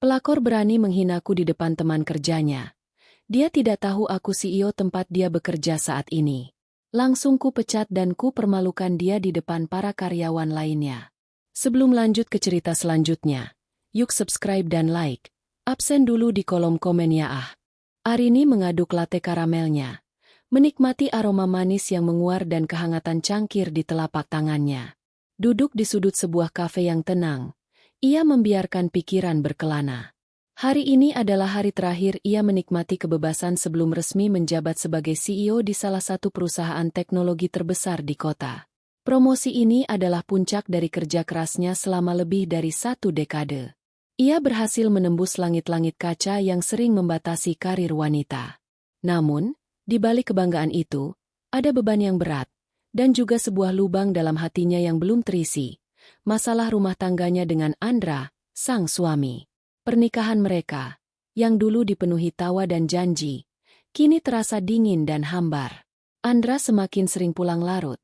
Pelakor berani menghinaku di depan teman kerjanya. Dia tidak tahu aku CEO tempat dia bekerja saat ini. Langsung ku pecat dan ku permalukan dia di depan para karyawan lainnya. Sebelum lanjut ke cerita selanjutnya, yuk subscribe dan like. Absen dulu di kolom komen ya ah. Arini mengaduk latte karamelnya. Menikmati aroma manis yang menguar dan kehangatan cangkir di telapak tangannya. Duduk di sudut sebuah kafe yang tenang, ia membiarkan pikiran berkelana. Hari ini adalah hari terakhir ia menikmati kebebasan sebelum resmi menjabat sebagai CEO di salah satu perusahaan teknologi terbesar di kota. Promosi ini adalah puncak dari kerja kerasnya selama lebih dari 1 dekade. Ia berhasil menembus langit-langit kaca yang sering membatasi karir wanita. Namun, di balik kebanggaan itu, ada beban yang berat, dan juga sebuah lubang dalam hatinya yang belum terisi. Masalah rumah tangganya dengan Andra, sang suami. Pernikahan mereka, yang dulu dipenuhi tawa dan janji, kini terasa dingin dan hambar. Andra semakin sering pulang larut,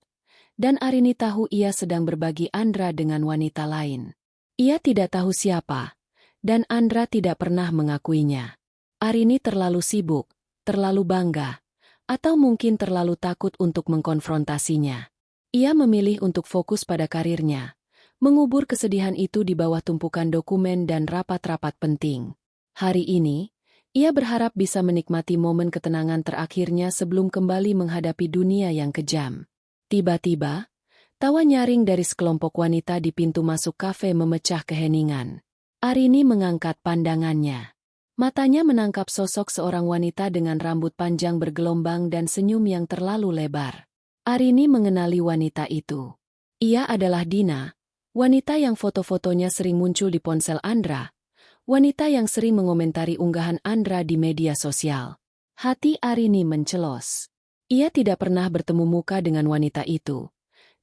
dan Arini tahu ia sedang berbagi Andra dengan wanita lain. Ia tidak tahu siapa, dan Andra tidak pernah mengakuinya. Arini terlalu sibuk, terlalu bangga, atau mungkin terlalu takut untuk mengkonfrontasinya. Ia memilih untuk fokus pada karirnya, mengubur kesedihan itu di bawah tumpukan dokumen dan rapat-rapat penting. Hari ini, ia berharap bisa menikmati momen ketenangan terakhirnya sebelum kembali menghadapi dunia yang kejam. Tiba-tiba, tawa nyaring dari sekelompok wanita di pintu masuk kafe memecah keheningan. Arini mengangkat pandangannya. Matanya menangkap sosok seorang wanita dengan rambut panjang bergelombang dan senyum yang terlalu lebar. Arini mengenali wanita itu. Ia adalah Dina, wanita yang foto-fotonya sering muncul di ponsel Andra, wanita yang sering mengomentari unggahan Andra di media sosial. Hati Arini mencelos. Ia tidak pernah bertemu muka dengan wanita itu,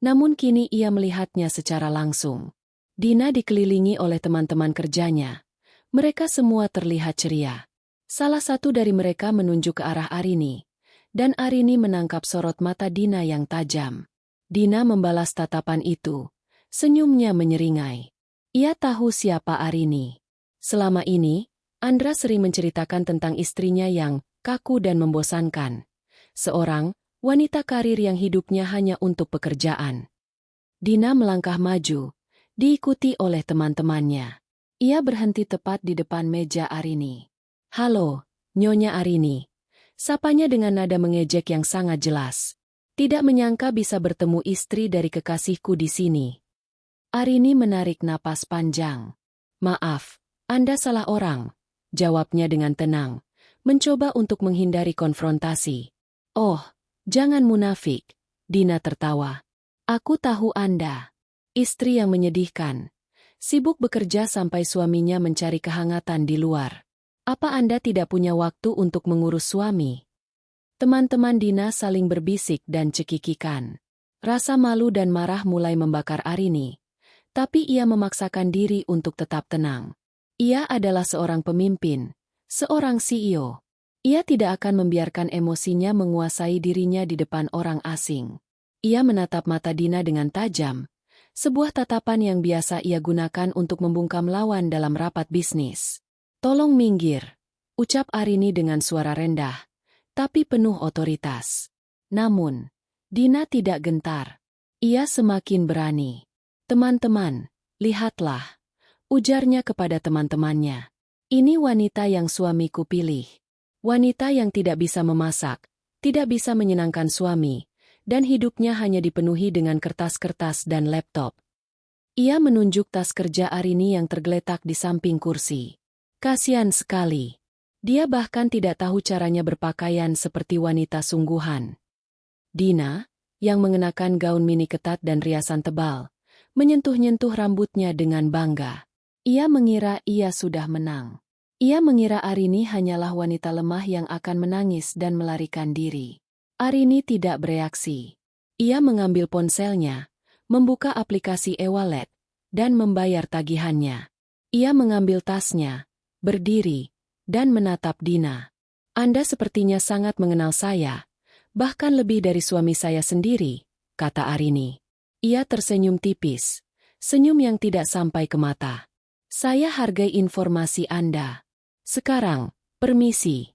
namun kini ia melihatnya secara langsung. Dina dikelilingi oleh teman-teman kerjanya. Mereka semua terlihat ceria. Salah satu dari mereka menunjuk ke arah Arini, dan Arini menangkap sorot mata Dina yang tajam. Dina membalas tatapan itu. Senyumnya menyeringai. Ia tahu siapa Arini. Selama ini, Andra sering menceritakan tentang istrinya yang kaku dan membosankan. Seorang wanita karir yang hidupnya hanya untuk pekerjaan. Dina melangkah maju, diikuti oleh teman-temannya. Ia berhenti tepat di depan meja Arini. "Halo, Nyonya Arini." Sapanya dengan nada mengejek yang sangat jelas. Tidak menyangka bisa bertemu istri dari kekasihku di sini. Arini menarik napas panjang. "Maaf, Anda salah orang," jawabnya dengan tenang, mencoba untuk menghindari konfrontasi. "Oh, jangan munafik," Dina tertawa. "Aku tahu Anda. Istri yang menyedihkan. Sibuk bekerja sampai suaminya mencari kehangatan di luar. Apa Anda tidak punya waktu untuk mengurus suami?" Teman-teman Dina saling berbisik dan cekikikan. Rasa malu dan marah mulai membakar Arini. Tapi ia memaksakan diri untuk tetap tenang. Ia adalah seorang pemimpin, seorang CEO. Ia tidak akan membiarkan emosinya menguasai dirinya di depan orang asing. Ia menatap mata Dina dengan tajam. Sebuah tatapan yang biasa ia gunakan untuk membungkam lawan dalam rapat bisnis. "Tolong minggir," ucap Arini dengan suara rendah, tapi penuh otoritas. Namun, Dina tidak gentar. Ia semakin berani. "Teman-teman, lihatlah," ujarnya kepada teman-temannya. "Ini wanita yang suamiku pilih. Wanita yang tidak bisa memasak, tidak bisa menyenangkan suami, dan hidupnya hanya dipenuhi dengan kertas-kertas dan laptop." Ia menunjuk tas kerja Arini yang tergeletak di samping kursi. Kasian sekali. Dia bahkan tidak tahu caranya berpakaian seperti wanita sungguhan. Dina, yang mengenakan gaun mini ketat dan riasan tebal, menyentuh-nyentuh rambutnya dengan bangga. Ia mengira ia sudah menang. Ia mengira Arini hanyalah wanita lemah yang akan menangis dan melarikan diri. Arini tidak bereaksi. Ia mengambil ponselnya, membuka aplikasi e-wallet, dan membayar tagihannya. Ia mengambil tasnya, berdiri, dan menatap Dina. "Anda sepertinya sangat mengenal saya, bahkan lebih dari suami saya sendiri," kata Arini. Ia tersenyum tipis, senyum yang tidak sampai ke mata. Saya hargai informasi Anda. Sekarang, permisi.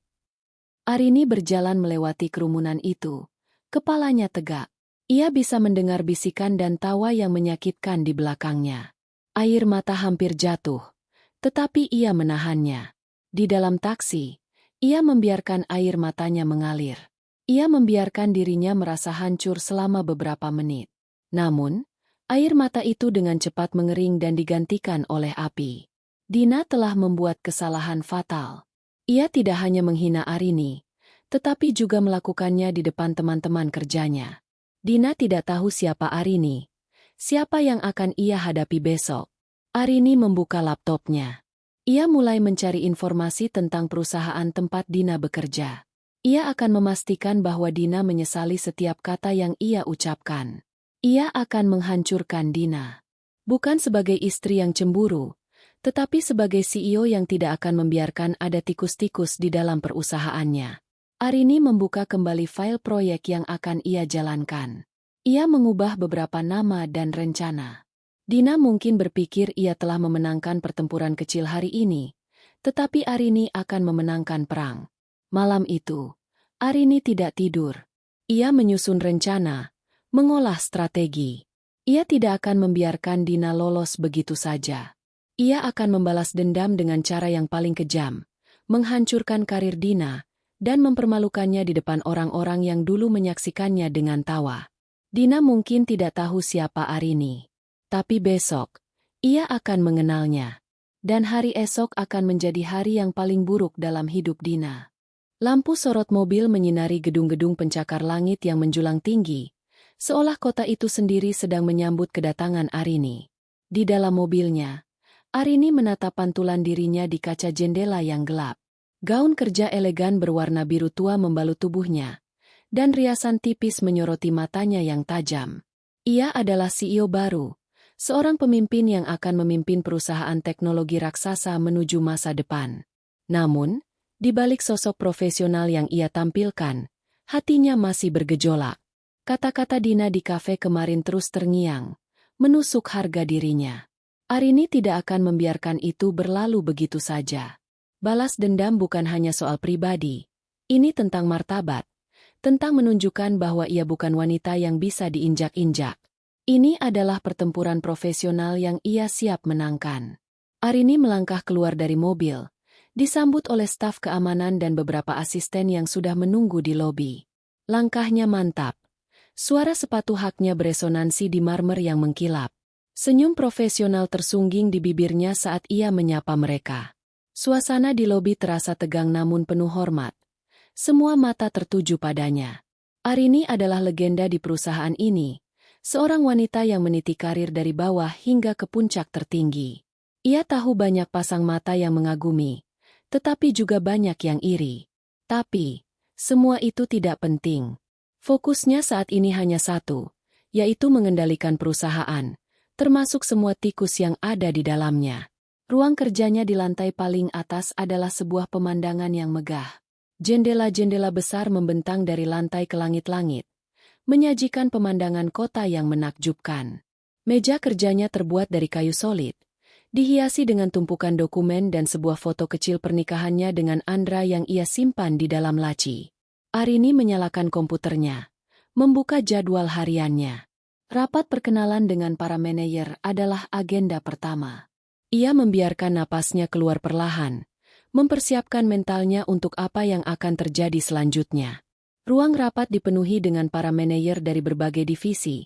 Arini berjalan melewati kerumunan itu. Kepalanya tegak. Ia bisa mendengar bisikan dan tawa yang menyakitkan di belakangnya. Air mata hampir jatuh. Tetapi ia menahannya. Di dalam taksi, ia membiarkan air matanya mengalir. Ia membiarkan dirinya merasa hancur selama beberapa menit. Namun, air mata itu dengan cepat mengering dan digantikan oleh api. Dina telah membuat kesalahan fatal. Ia tidak hanya menghina Arini, tetapi juga melakukannya di depan teman-teman kerjanya. Dina tidak tahu siapa Arini, siapa yang akan ia hadapi besok. Arini membuka laptopnya. Ia mulai mencari informasi tentang perusahaan tempat Dina bekerja. Ia akan memastikan bahwa Dina menyesali setiap kata yang ia ucapkan. Ia akan menghancurkan Dina. Bukan sebagai istri yang cemburu, tetapi sebagai CEO yang tidak akan membiarkan ada tikus-tikus di dalam perusahaannya. Arini membuka kembali file proyek yang akan ia jalankan. Ia mengubah beberapa nama dan rencana. Dina mungkin berpikir ia telah memenangkan pertempuran kecil hari ini, tetapi Arini akan memenangkan perang. Malam itu, Arini tidak tidur. Ia menyusun rencana, mengolah strategi. Ia tidak akan membiarkan Dina lolos begitu saja. Ia akan membalas dendam dengan cara yang paling kejam, menghancurkan karir Dina, dan mempermalukannya di depan orang-orang yang dulu menyaksikannya dengan tawa. Dina mungkin tidak tahu siapa Arini. Tapi besok, ia akan mengenalnya. Dan hari esok akan menjadi hari yang paling buruk dalam hidup Dina. Lampu sorot mobil menyinari gedung-gedung pencakar langit yang menjulang tinggi, seolah kota itu sendiri sedang menyambut kedatangan Arini. Di dalam mobilnya, Arini menatap pantulan dirinya di kaca jendela yang gelap. Gaun kerja elegan berwarna biru tua membalut tubuhnya, dan riasan tipis menyoroti matanya yang tajam. Ia adalah CEO baru, seorang pemimpin yang akan memimpin perusahaan teknologi raksasa menuju masa depan. Namun, di balik sosok profesional yang ia tampilkan, hatinya masih bergejolak. Kata-kata Dina di kafe kemarin terus terngiang, menusuk harga dirinya. Arini tidak akan membiarkan itu berlalu begitu saja. Balas dendam bukan hanya soal pribadi. Ini tentang martabat, tentang menunjukkan bahwa ia bukan wanita yang bisa diinjak-injak. Ini adalah pertempuran profesional yang ia siap menangkan. Arini melangkah keluar dari mobil, disambut oleh staf keamanan dan beberapa asisten yang sudah menunggu di lobi. Langkahnya mantap. Suara sepatu haknya beresonansi di marmer yang mengkilap. Senyum profesional tersungging di bibirnya saat ia menyapa mereka. Suasana di lobi terasa tegang namun penuh hormat. Semua mata tertuju padanya. Arini adalah legenda di perusahaan ini, seorang wanita yang meniti karir dari bawah hingga ke puncak tertinggi. Ia tahu banyak pasang mata yang mengagumi, tetapi juga banyak yang iri. Tapi, semua itu tidak penting. Fokusnya saat ini hanya satu, yaitu mengendalikan perusahaan, termasuk semua tikus yang ada di dalamnya. Ruang kerjanya di lantai paling atas adalah sebuah pemandangan yang megah. Jendela-jendela besar membentang dari lantai ke langit-langit, menyajikan pemandangan kota yang menakjubkan. Meja kerjanya terbuat dari kayu solid, dihiasi dengan tumpukan dokumen dan sebuah foto kecil pernikahannya dengan Andra yang ia simpan di dalam laci. Arini menyalakan komputernya, membuka jadwal hariannya. Rapat perkenalan dengan para manajer adalah agenda pertama. Ia membiarkan napasnya keluar perlahan, mempersiapkan mentalnya untuk apa yang akan terjadi selanjutnya. Ruang rapat dipenuhi dengan para manajer dari berbagai divisi.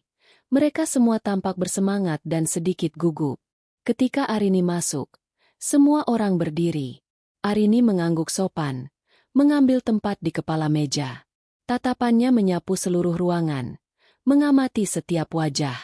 Mereka semua tampak bersemangat dan sedikit gugup. Ketika Arini masuk, semua orang berdiri. Arini mengangguk sopan, mengambil tempat di kepala meja. Tatapannya menyapu seluruh ruangan, mengamati setiap wajah.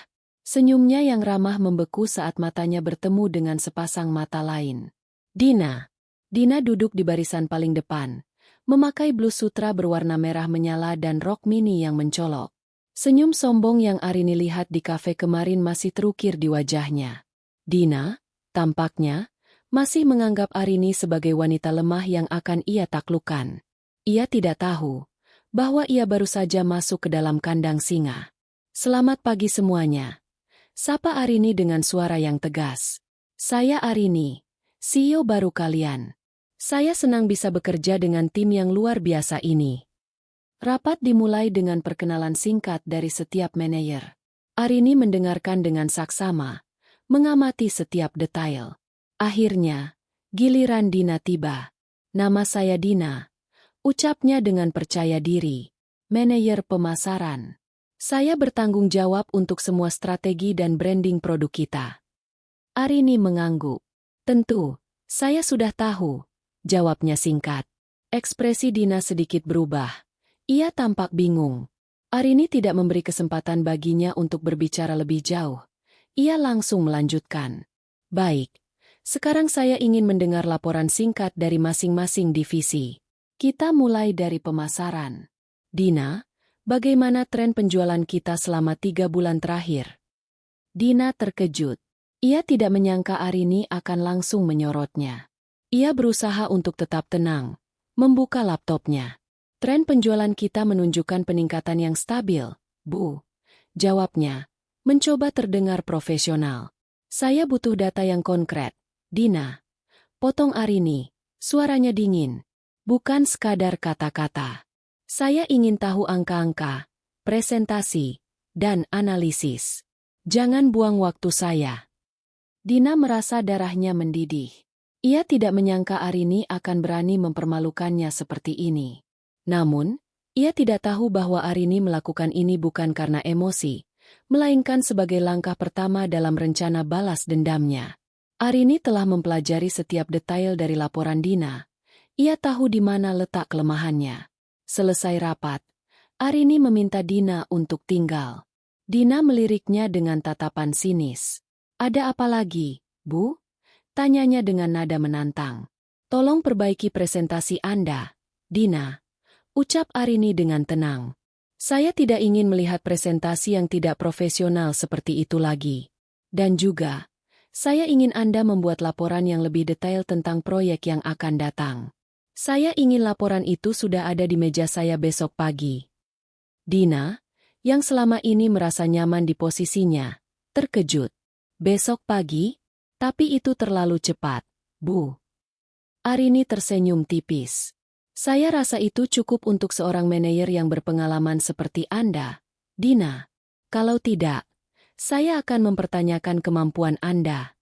Senyumnya yang ramah membeku saat matanya bertemu dengan sepasang mata lain. Dina. Dina duduk di barisan paling depan, memakai blus sutra berwarna merah menyala dan rok mini yang mencolok. Senyum sombong yang Arini lihat di kafe kemarin masih terukir di wajahnya. Dina, tampaknya, masih menganggap Arini sebagai wanita lemah yang akan ia taklukkan. Ia tidak tahu bahwa ia baru saja masuk ke dalam kandang singa. Selamat pagi semuanya. Sapa Arini dengan suara yang tegas. Saya Arini, CEO baru kalian. Saya senang bisa bekerja dengan tim yang luar biasa ini. Rapat dimulai dengan perkenalan singkat dari setiap manajer. Arini mendengarkan dengan saksama, mengamati setiap detail. Akhirnya, giliran Dina tiba. Nama saya Dina, ucapnya dengan percaya diri. Manajer pemasaran. Saya bertanggung jawab untuk semua strategi dan branding produk kita. Arini mengangguk. Tentu, saya sudah tahu, jawabnya singkat. Ekspresi Dina sedikit berubah. Ia tampak bingung. Arini tidak memberi kesempatan baginya untuk berbicara lebih jauh. Ia langsung melanjutkan. Baik, sekarang saya ingin mendengar laporan singkat dari masing-masing divisi. Kita mulai dari pemasaran. Dina, bagaimana tren penjualan kita selama 3 bulan terakhir? Dina terkejut. Ia tidak menyangka Arini akan langsung menyorotnya. Ia berusaha untuk tetap tenang, membuka laptopnya. Tren penjualan kita menunjukkan peningkatan yang stabil, Bu. Jawabnya, mencoba terdengar profesional. Saya butuh data yang konkret. Dina. Potong Arini, suaranya dingin. Bukan sekadar kata-kata. Saya ingin tahu angka-angka, presentasi, dan analisis. Jangan buang waktu saya. Dina merasa darahnya mendidih. Ia tidak menyangka Arini akan berani mempermalukannya seperti ini. Namun, ia tidak tahu bahwa Arini melakukan ini bukan karena emosi, melainkan sebagai langkah pertama dalam rencana balas dendamnya. Arini telah mempelajari setiap detail dari laporan Dina. Ia tahu di mana letak kelemahannya. Selesai rapat, Arini meminta Dina untuk tinggal. Dina meliriknya dengan tatapan sinis. Ada apa lagi, Bu? Tanyanya dengan nada menantang. Tolong perbaiki presentasi Anda, Dina. Ucap Arini dengan tenang. Saya tidak ingin melihat presentasi yang tidak profesional seperti itu lagi. Dan juga, saya ingin Anda membuat laporan yang lebih detail tentang proyek yang akan datang. Saya ingin laporan itu sudah ada di meja saya besok pagi. Dina, yang selama ini merasa nyaman di posisinya, terkejut. Besok pagi? Tapi itu terlalu cepat, Bu. Arini tersenyum tipis. Saya rasa itu cukup untuk seorang manajer yang berpengalaman seperti Anda, Dina. Kalau tidak, saya akan mempertanyakan kemampuan Anda.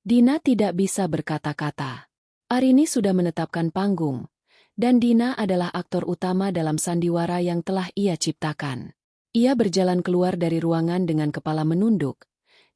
Dina tidak bisa berkata-kata. Arini sudah menetapkan panggung, dan Dina adalah aktor utama dalam sandiwara yang telah ia ciptakan. Ia berjalan keluar dari ruangan dengan kepala menunduk,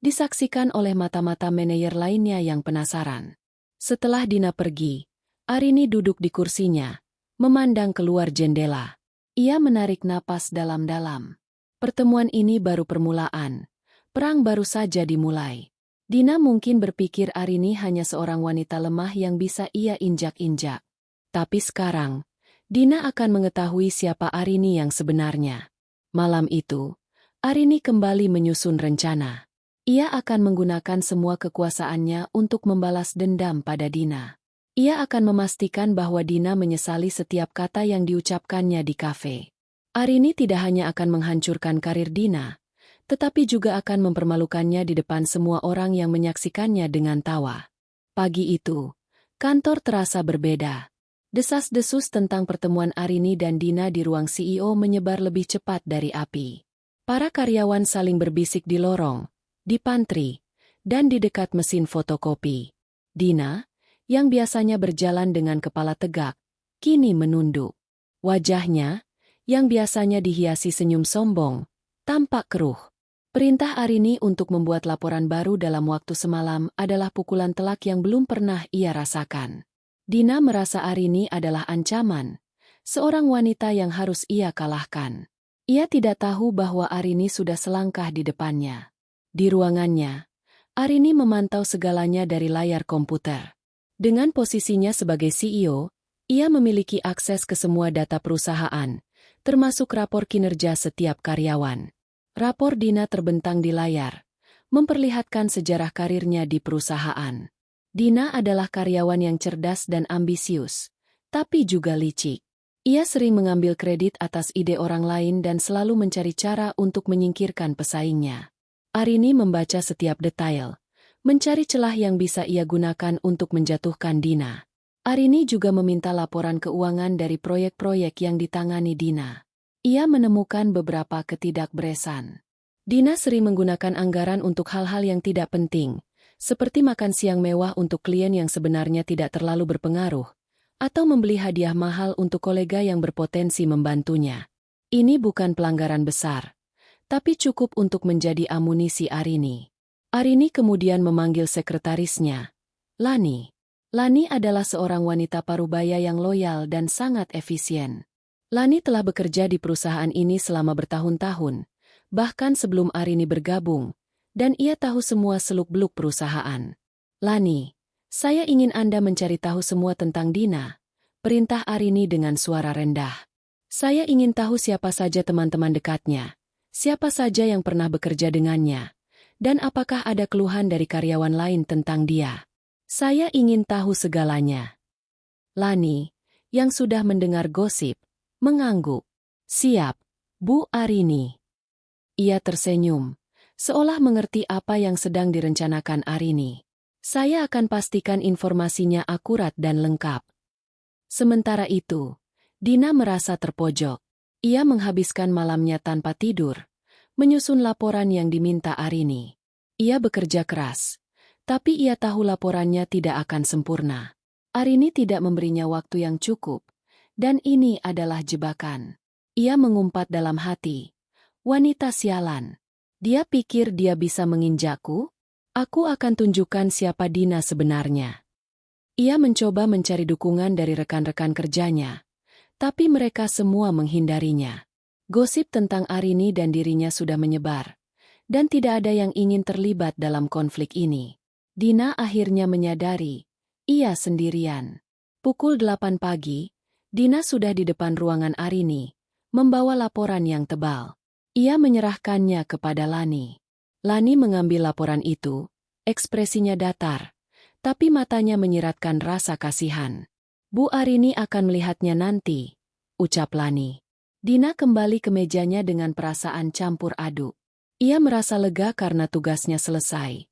disaksikan oleh mata-mata manajer lainnya yang penasaran. Setelah Dina pergi, Arini duduk di kursinya, memandang keluar jendela. Ia menarik napas dalam-dalam. Pertemuan ini baru permulaan. Perang baru saja dimulai. Dina mungkin berpikir Arini hanya seorang wanita lemah yang bisa ia injak-injak. Tapi sekarang, Dina akan mengetahui siapa Arini yang sebenarnya. Malam itu, Arini kembali menyusun rencana. Ia akan menggunakan semua kekuasaannya untuk membalas dendam pada Dina. Ia akan memastikan bahwa Dina menyesali setiap kata yang diucapkannya di kafe. Arini tidak hanya akan menghancurkan karir Dina, tetapi juga akan mempermalukannya di depan semua orang yang menyaksikannya dengan tawa. Pagi itu, kantor terasa berbeda. Desas-desus tentang pertemuan Arini dan Dina di ruang CEO menyebar lebih cepat dari api. Para karyawan saling berbisik di lorong, di pantry, dan di dekat mesin fotokopi. Dina, yang biasanya berjalan dengan kepala tegak, kini menunduk. Wajahnya, yang biasanya dihiasi senyum sombong, tampak keruh. Perintah Arini untuk membuat laporan baru dalam waktu semalam adalah pukulan telak yang belum pernah ia rasakan. Dina merasa Arini adalah ancaman, seorang wanita yang harus ia kalahkan. Ia tidak tahu bahwa Arini sudah selangkah di depannya. Di ruangannya, Arini memantau segalanya dari layar komputer. Dengan posisinya sebagai CEO, ia memiliki akses ke semua data perusahaan, termasuk rapor kinerja setiap karyawan. Rapor Dina terbentang di layar, memperlihatkan sejarah karirnya di perusahaan. Dina adalah karyawan yang cerdas dan ambisius, tapi juga licik. Ia sering mengambil kredit atas ide orang lain dan selalu mencari cara untuk menyingkirkan pesaingnya. Arini membaca setiap detail, mencari celah yang bisa ia gunakan untuk menjatuhkan Dina. Arini juga meminta laporan keuangan dari proyek-proyek yang ditangani Dina. Ia menemukan beberapa ketidakberesan. Dina sering menggunakan anggaran untuk hal-hal yang tidak penting, seperti makan siang mewah untuk klien yang sebenarnya tidak terlalu berpengaruh, atau membeli hadiah mahal untuk kolega yang berpotensi membantunya. Ini bukan pelanggaran besar, tapi cukup untuk menjadi amunisi Arini. Arini kemudian memanggil sekretarisnya, Lani. Lani adalah seorang wanita parubaya yang loyal dan sangat efisien. Lani telah bekerja di perusahaan ini selama bertahun-tahun, bahkan sebelum Arini bergabung, dan ia tahu semua seluk-beluk perusahaan. Lani, saya ingin Anda mencari tahu semua tentang Dina, perintah Arini dengan suara rendah. Saya ingin tahu siapa saja teman-teman dekatnya, siapa saja yang pernah bekerja dengannya, dan apakah ada keluhan dari karyawan lain tentang dia. Saya ingin tahu segalanya. Lani, yang sudah mendengar gosip, mengangguk. Siap, Bu Arini. Ia tersenyum, seolah mengerti apa yang sedang direncanakan Arini. Saya akan pastikan informasinya akurat dan lengkap. Sementara itu, Dina merasa terpojok. Ia menghabiskan malamnya tanpa tidur, menyusun laporan yang diminta Arini. Ia bekerja keras, tapi ia tahu laporannya tidak akan sempurna. Arini tidak memberinya waktu yang cukup, dan ini adalah jebakan. Ia mengumpat dalam hati, wanita sialan. Dia pikir dia bisa menginjakku? Aku akan tunjukkan siapa Dina sebenarnya. Ia mencoba mencari dukungan dari rekan-rekan kerjanya, tapi mereka semua menghindarinya. Gosip tentang Arini dan dirinya sudah menyebar, dan tidak ada yang ingin terlibat dalam konflik ini. Dina akhirnya menyadari, ia sendirian. Pukul 8 pagi, Dina sudah di depan ruangan Arini, membawa laporan yang tebal. Ia menyerahkannya kepada Lani. Lani mengambil laporan itu, ekspresinya datar, tapi matanya menyiratkan rasa kasihan. Bu Arini akan melihatnya nanti, ucap Lani. Dina kembali ke mejanya dengan perasaan campur aduk. Ia merasa lega karena tugasnya selesai,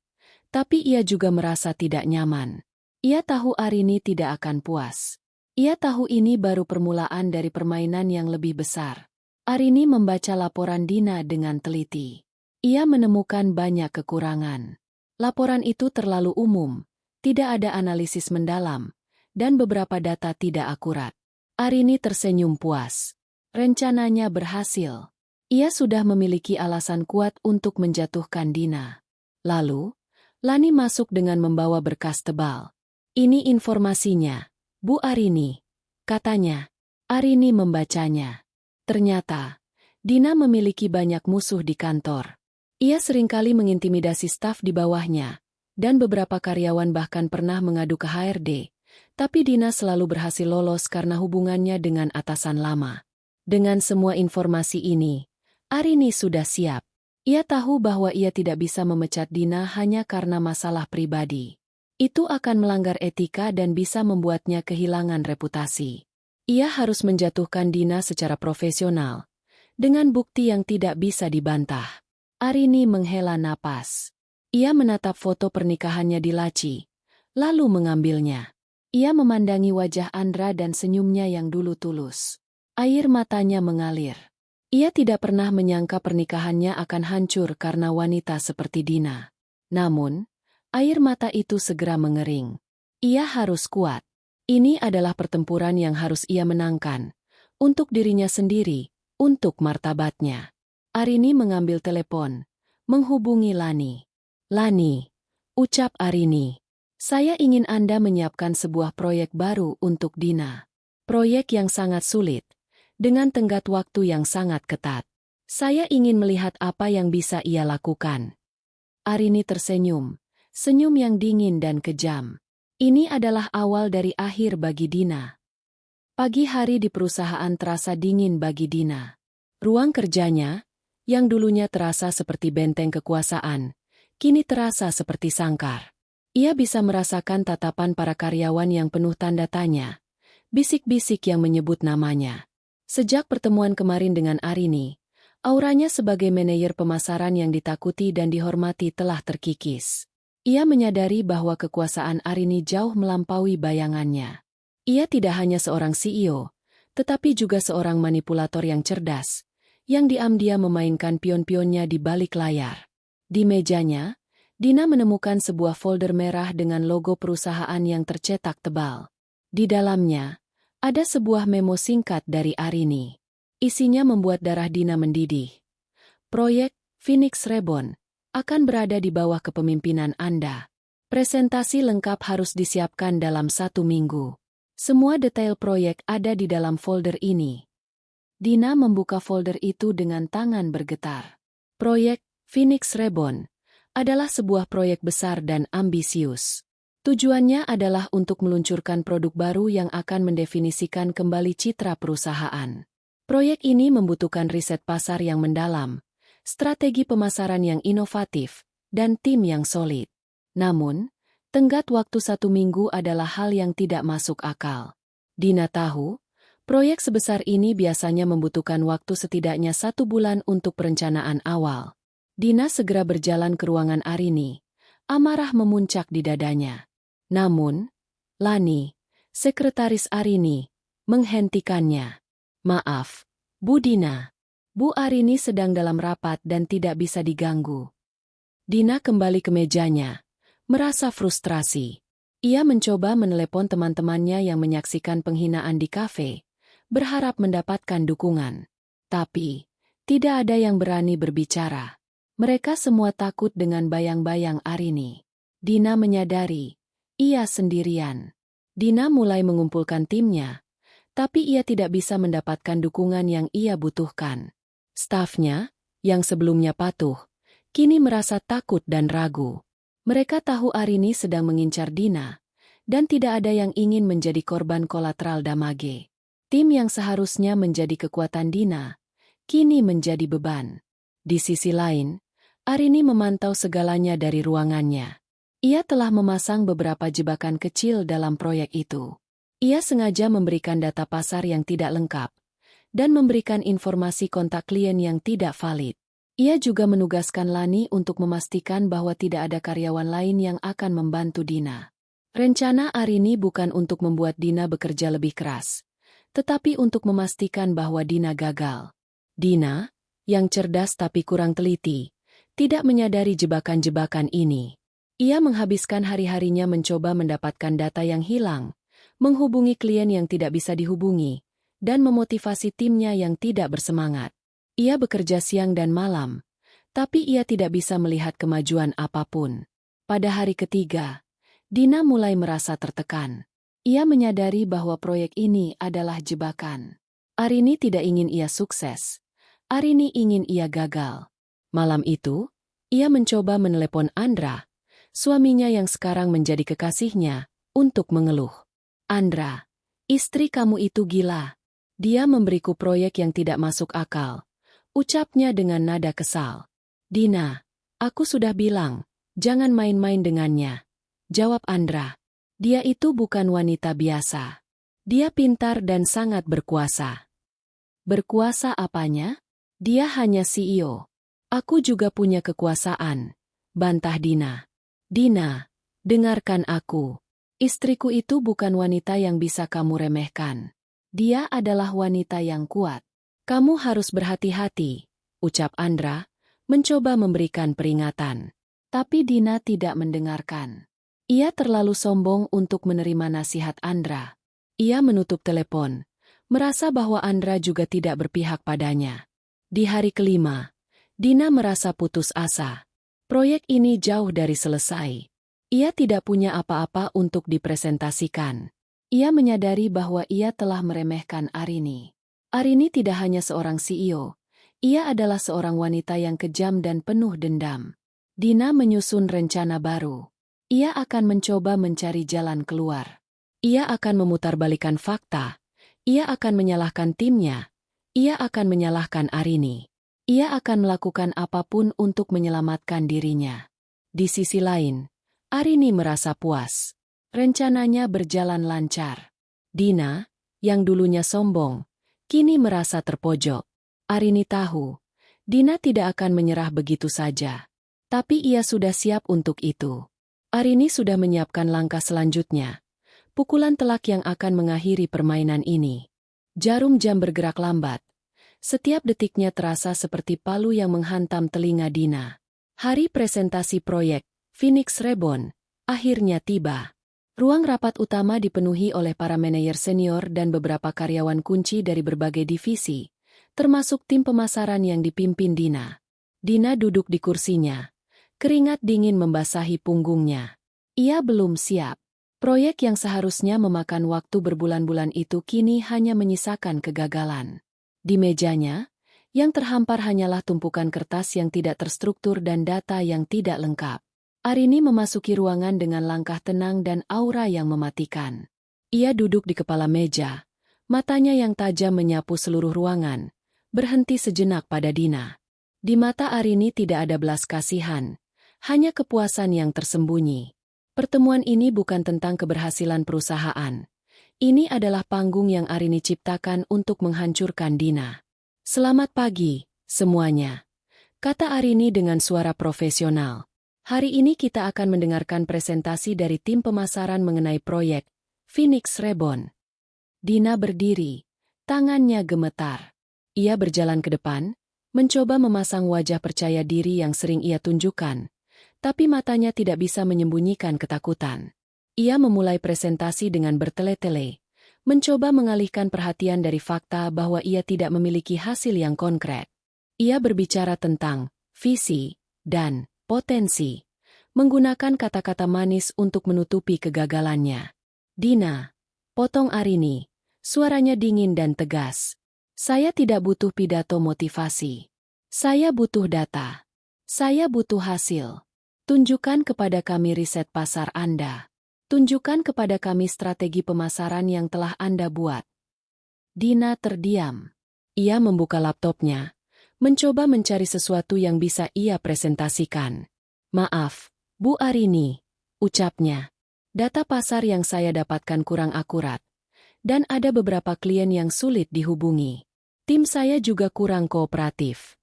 tapi ia juga merasa tidak nyaman. Ia tahu Arini tidak akan puas. Ia tahu ini baru permulaan dari permainan yang lebih besar. Arini membaca laporan Dina dengan teliti. Ia menemukan banyak kekurangan. Laporan itu terlalu umum, tidak ada analisis mendalam, dan beberapa data tidak akurat. Arini tersenyum puas. Rencananya berhasil. Ia sudah memiliki alasan kuat untuk menjatuhkan Dina. Lalu, Lani masuk dengan membawa berkas tebal. Ini informasinya, Bu Arini, katanya. Arini membacanya. Ternyata, Dina memiliki banyak musuh di kantor. Ia seringkali mengintimidasi staf di bawahnya, dan beberapa karyawan bahkan pernah mengadu ke HRD, tapi Dina selalu berhasil lolos karena hubungannya dengan atasan lama. Dengan semua informasi ini, Arini sudah siap. Ia tahu bahwa ia tidak bisa memecat Dina hanya karena masalah pribadi. Itu akan melanggar etika dan bisa membuatnya kehilangan reputasi. Ia harus menjatuhkan Dina secara profesional, dengan bukti yang tidak bisa dibantah. Arini menghela napas. Ia menatap foto pernikahannya di laci, lalu mengambilnya. Ia memandangi wajah Andra dan senyumnya yang dulu tulus. Air matanya mengalir. Ia tidak pernah menyangka pernikahannya akan hancur karena wanita seperti Dina. Namun, air mata itu segera mengering. Ia harus kuat. Ini adalah pertempuran yang harus ia menangkan. Untuk dirinya sendiri, untuk martabatnya. Arini mengambil telepon, menghubungi Lani. Lani, ucap Arini. Saya ingin Anda menyiapkan sebuah proyek baru untuk Dina. Proyek yang sangat sulit, dengan tenggat waktu yang sangat ketat. Saya ingin melihat apa yang bisa ia lakukan. Arini tersenyum, senyum yang dingin dan kejam. Ini adalah awal dari akhir bagi Dina. Pagi hari di perusahaan terasa dingin bagi Dina. Ruang kerjanya, yang dulunya terasa seperti benteng kekuasaan, kini terasa seperti sangkar. Ia bisa merasakan tatapan para karyawan yang penuh tanda tanya, bisik-bisik yang menyebut namanya. Sejak pertemuan kemarin dengan Arini, auranya sebagai manajer pemasaran yang ditakuti dan dihormati telah terkikis. Ia menyadari bahwa kekuasaan Arini jauh melampaui bayangannya. Ia tidak hanya seorang CEO, tetapi juga seorang manipulator yang cerdas, yang diam-diam memainkan pion-pionnya di balik layar. Di mejanya, Dina menemukan sebuah folder merah dengan logo perusahaan yang tercetak tebal. Di dalamnya, ada sebuah memo singkat dari Arini. Isinya membuat darah Dina mendidih. Proyek Phoenix Reborn akan berada di bawah kepemimpinan Anda. Presentasi lengkap harus disiapkan dalam 1 minggu. Semua detail proyek ada di dalam folder ini. Dina membuka folder itu dengan tangan bergetar. Proyek Phoenix Reborn adalah sebuah proyek besar dan ambisius. Tujuannya adalah untuk meluncurkan produk baru yang akan mendefinisikan kembali citra perusahaan. Proyek ini membutuhkan riset pasar yang mendalam, strategi pemasaran yang inovatif, dan tim yang solid. Namun, tenggat waktu 1 minggu adalah hal yang tidak masuk akal. Dina tahu, proyek sebesar ini biasanya membutuhkan waktu setidaknya 1 bulan untuk perencanaan awal. Dina segera berjalan ke ruangan Arini. Amarah memuncak di dadanya. Namun, Lani, sekretaris Arini, menghentikannya. Maaf, Bu Dina. Bu Arini sedang dalam rapat dan tidak bisa diganggu. Dina kembali ke mejanya, merasa frustrasi. Ia mencoba menelepon teman-temannya yang menyaksikan penghinaan di kafe, berharap mendapatkan dukungan. Tapi, tidak ada yang berani berbicara. Mereka semua takut dengan bayang-bayang Arini. Dina menyadari, ia sendirian. Dina mulai mengumpulkan timnya, tapi ia tidak bisa mendapatkan dukungan yang ia butuhkan. Stafnya, yang sebelumnya patuh, kini merasa takut dan ragu. Mereka tahu Arini sedang mengincar Dina, dan tidak ada yang ingin menjadi korban kolateral damage. Tim yang seharusnya menjadi kekuatan Dina, kini menjadi beban. Di sisi lain, Arini memantau segalanya dari ruangannya. Ia telah memasang beberapa jebakan kecil dalam proyek itu. Ia sengaja memberikan data pasar yang tidak lengkap, dan memberikan informasi kontak klien yang tidak valid. Ia juga menugaskan Lani untuk memastikan bahwa tidak ada karyawan lain yang akan membantu Dina. Rencana Arini bukan untuk membuat Dina bekerja lebih keras, tetapi untuk memastikan bahwa Dina gagal. Dina, yang cerdas tapi kurang teliti, tidak menyadari jebakan-jebakan ini. Ia menghabiskan hari-harinya mencoba mendapatkan data yang hilang, menghubungi klien yang tidak bisa dihubungi, dan memotivasi timnya yang tidak bersemangat. Ia bekerja siang dan malam, tapi ia tidak bisa melihat kemajuan apapun. Pada hari ketiga, Dina mulai merasa tertekan. Ia menyadari bahwa proyek ini adalah jebakan. Arini tidak ingin ia sukses. Arini ingin ia gagal. Malam itu, ia mencoba menelepon Andra, suaminya yang sekarang menjadi kekasihnya, untuk mengeluh. Andra, istri kamu itu gila. Dia memberiku proyek yang tidak masuk akal. Ucapnya dengan nada kesal. Dina, aku sudah bilang, jangan main-main dengannya. Jawab Andra. Dia itu bukan wanita biasa. Dia pintar dan sangat berkuasa. Berkuasa apanya? Dia hanya CEO. Aku juga punya kekuasaan, bantah Dina. Dina, dengarkan aku. Istriku itu bukan wanita yang bisa kamu remehkan. Dia adalah wanita yang kuat. Kamu harus berhati-hati, ucap Andra, mencoba memberikan peringatan. Tapi Dina tidak mendengarkan. Ia terlalu sombong untuk menerima nasihat Andra. Ia menutup telepon, merasa bahwa Andra juga tidak berpihak padanya. Di hari kelima, Dina merasa putus asa. Proyek ini jauh dari selesai. Ia tidak punya apa-apa untuk dipresentasikan. Ia menyadari bahwa ia telah meremehkan Arini. Arini tidak hanya seorang CEO, ia adalah seorang wanita yang kejam dan penuh dendam. Dina menyusun rencana baru. Ia akan mencoba mencari jalan keluar. Ia akan memutarbalikkan fakta. Ia akan menyalahkan timnya. Ia akan menyalahkan Arini. Ia akan melakukan apapun untuk menyelamatkan dirinya. Di sisi lain, Arini merasa puas. Rencananya berjalan lancar. Dina, yang dulunya sombong, kini merasa terpojok. Arini tahu, Dina tidak akan menyerah begitu saja. Tapi ia sudah siap untuk itu. Arini sudah menyiapkan langkah selanjutnya. Pukulan telak yang akan mengakhiri permainan ini. Jarum jam bergerak lambat. Setiap detiknya terasa seperti palu yang menghantam telinga Dina. Hari presentasi proyek Phoenix Reborn akhirnya tiba. Ruang rapat utama dipenuhi oleh para manajer senior dan beberapa karyawan kunci dari berbagai divisi, termasuk tim pemasaran yang dipimpin Dina. Dina duduk di kursinya. Keringat dingin membasahi punggungnya. Ia belum siap. Proyek yang seharusnya memakan waktu berbulan-bulan itu kini hanya menyisakan kegagalan. Di mejanya, yang terhampar hanyalah tumpukan kertas yang tidak terstruktur dan data yang tidak lengkap. Arini memasuki ruangan dengan langkah tenang dan aura yang mematikan. Ia duduk di kepala meja, matanya yang tajam menyapu seluruh ruangan, berhenti sejenak pada Dina. Di mata Arini tidak ada belas kasihan, hanya kepuasan yang tersembunyi. Pertemuan ini bukan tentang keberhasilan perusahaan. Ini adalah panggung yang Arini ciptakan untuk menghancurkan Dina. "Selamat pagi, semuanya," kata Arini dengan suara profesional. "Hari ini kita akan mendengarkan presentasi dari tim pemasaran mengenai proyek Phoenix Reborn." Dina berdiri, tangannya gemetar. Ia berjalan ke depan, mencoba memasang wajah percaya diri yang sering ia tunjukkan. Tapi matanya tidak bisa menyembunyikan ketakutan. Ia memulai presentasi dengan bertele-tele, mencoba mengalihkan perhatian dari fakta bahwa ia tidak memiliki hasil yang konkret. Ia berbicara tentang visi dan potensi, menggunakan kata-kata manis untuk menutupi kegagalannya. "Dina," potong Arini, suaranya dingin dan tegas. "Saya tidak butuh pidato motivasi. Saya butuh data. Saya butuh hasil. Tunjukkan kepada kami riset pasar Anda. Tunjukkan kepada kami strategi pemasaran yang telah Anda buat." Dina terdiam. Ia membuka laptopnya, mencoba mencari sesuatu yang bisa ia presentasikan. "Maaf, Bu Arini," ucapnya. "Data pasar yang saya dapatkan kurang akurat. Dan ada beberapa klien yang sulit dihubungi. Tim saya juga kurang kooperatif."